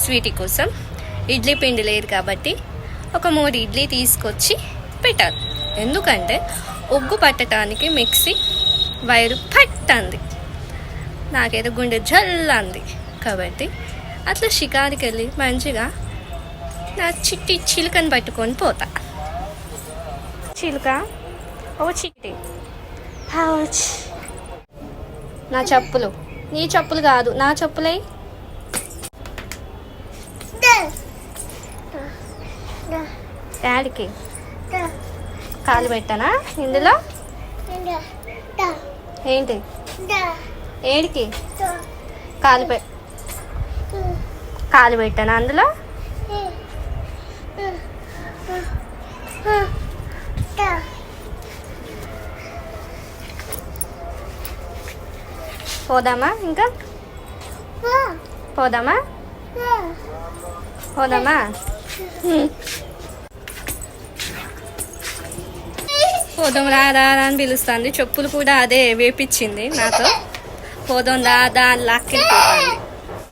Sweety కోసం ఇడ్లీ పిండి లేదు కాబట్టి ఒక 3 ఇడ్లీ తీసుకొచ్చి పెట్టారు. ఎందుకంటే ఉగ్గు పట్టడానికి మిక్సీ వైరు పట్టంది, నాకేదో గుండె జల్లంది. కాబట్టి అట్లా షికారుకి వెళ్ళి మంచిగా నా చిట్టి చిలుకని పట్టుకొని పోతా. చిలుక ఓ చిట్టి నా చెప్పులు, నీ చెప్పులు కాదు నా చెప్పులే. డాడీకి కాలు పెట్టానా ఇందులో? ఏంటి ఏడికి కాలు పెట్టానా అందులో? పోదామా? ఇంకా పోదామా? పోదామా? పోదాం రాదా అని పిలుస్తుంది. చెప్పులు కూడా అదే వేపించింది నాతో. పోదాం రాదా అని లాక్కెళ్ళిపోతుంది.